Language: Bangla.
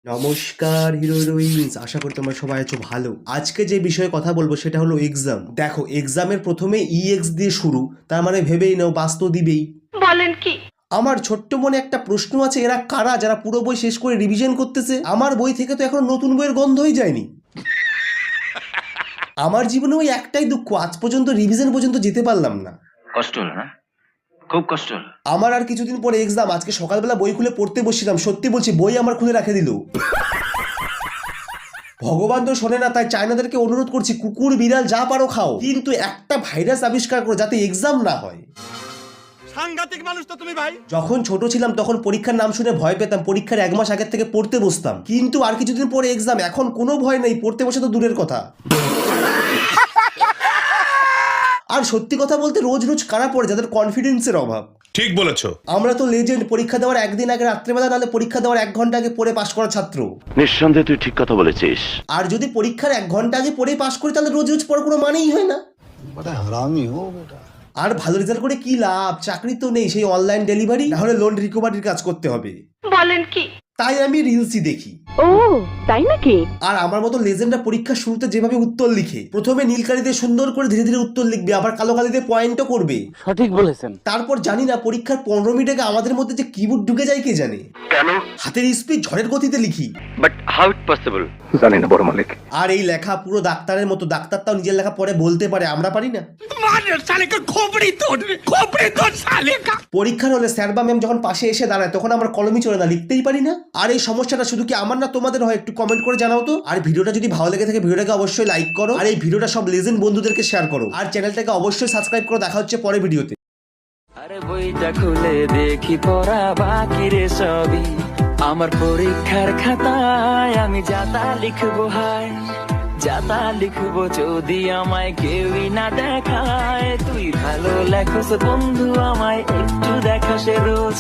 নমস্কার হিরোইনস, আশা করি তোমরা সবাই আছো ভালো। আজকে যে বিষয়ে কথা বলবো সেটা হলো এক্সাম। দেখো, এক্সামের প্রথমে ইএক্স দিয়ে শুরু, তার মানে ভেবেই নাও বাস তো দিবেই। বলেন কি? আমার ছোট্ট মনে একটা প্রশ্ন আছে, এরা কারা যারা পুরো বই শেষ করে রিভিশন করতেছে? আমার বই থেকে তো এখন নতুন বইয়ের গন্ধই যায়নি। আমার জীবনে ওই একটাই দুঃখ, আজ পর্যন্ত রিভিশন পর্যন্ত যেতে পারলাম না। কষ্ট হলো না? খুব কষ্ট হলো। আমার আর কিছুদিন পরে এক্সাম। আজকে সকালবেলা বই খুলে পড়তে বসছিলাম, সত্যি বলছি বই আমার খুলে রেখে দিল। ভগবান তো শোনে না, তাই চায়নাদেরকে অনুরোধ করছি, কুকুর বিড়াল যা পারো খাও, কিন্তু একটা ভাইরাস আবিষ্কার করো যাতে এক্সাম না হয়। সাংঘাতিক মানুষ তো তুমি ভাই। যখন ছোট ছিলাম তখন পরীক্ষার নাম শুনে ভয় পেতাম, পরীক্ষার 1 মাস আগের থেকে পড়তে বসতাম, কিন্তু আর কিছুদিন পরে এক্সাম, এখন কোনো ভয় নেই, পড়তে বসে তো দূরের কথা। আর সত্যি কথা বলতে রোজ রোজ কারা পড়ে যাদের কনফিডেন্সের অভাব। ঠিক বলেছো। আমরা তো লেজেন্ড, পরীক্ষা দেওয়ার একদিন আগে রাত্রেবেলা, নাহলে পরীক্ষা দেওয়ার 1 ঘন্টা আগে পড়ে পাশ করা ছাত্র। নিঃসন্দেহে তুই ঠিক কথা বলেছিস। আর যদি পরীক্ষার 1 ঘন্টা আগে পড়ে পাশ করি তাহলে রোজ রোজ পড়ার কোনো মানেই হয় না। बड़ा हरामी हो बेटा। আর ভালো রেজাল্ট করে কি লাভ? চাকরি তো নেই, সেই অনলাইন ডেলিভারি না হলে লোন রিকভারির কাজ করতে হবে। বলেন কি? তাই আমি রিলসই দেখি। ও তাই নাকি? আর আমার মতো লেজেন্ডরা পরীক্ষার শুরুতে যেভাবে উত্তর লিখে, প্রথমে নীল কালি দিয়ে সুন্দর করে ধীরে ধীরে উত্তর লিখবে, আবার কালো কালি দিয়ে পয়েন্টও করবে। সঠিক বলেছেন। তারপর জানি না পরীক্ষার 15 মিনিট আগে আমাদের মধ্যে যে কিবোর্ড ঢুকে যায় কে জানে। কেন? হাতের স্পিড ঝড়ের গতিতে লিখি। But how it possible? জানি না বড় মালিক। আর এই লেখা পুরো ডাক্তারের মতো, ডাক্তার তাও নিজের লেখা পড়ে বলতে পারে, আমরা পারি না। পরীক্ষার হলে স্যার বা ম্যাম যখন পাশে এসে দাঁড়ায় তখন আমার কলমই চলে না, লিখতেই পারি না। আর এই সমস্যাটা শুধু কি আমার না তোমাদের হয়? একটু কমেন্ট করে জানাও তো। আর ভিডিওটা যদি ভালো লেগে থাকে ভিডিওটাকে অবশ্যই লাইক করো, আর এই ভিডিওটা সব লেজেন্ড বন্ধুদেরকে শেয়ার করো, আর চ্যানেলটাকে অবশ্যই সাবস্ক্রাইব করো। দেখা হচ্ছে পরের ভিডিওতে। আরে বইটা খুলে দেখি পড়া বাকি রে সবই আমার পরীক্ষার খাতায়। আমি যাতা লিখবো, হায় যাতা লিখবো, যদি আমায় কেউই না দেখায়। তুই ভালো লেখস বন্ধু, আমায় একটু দেখাস রোজ।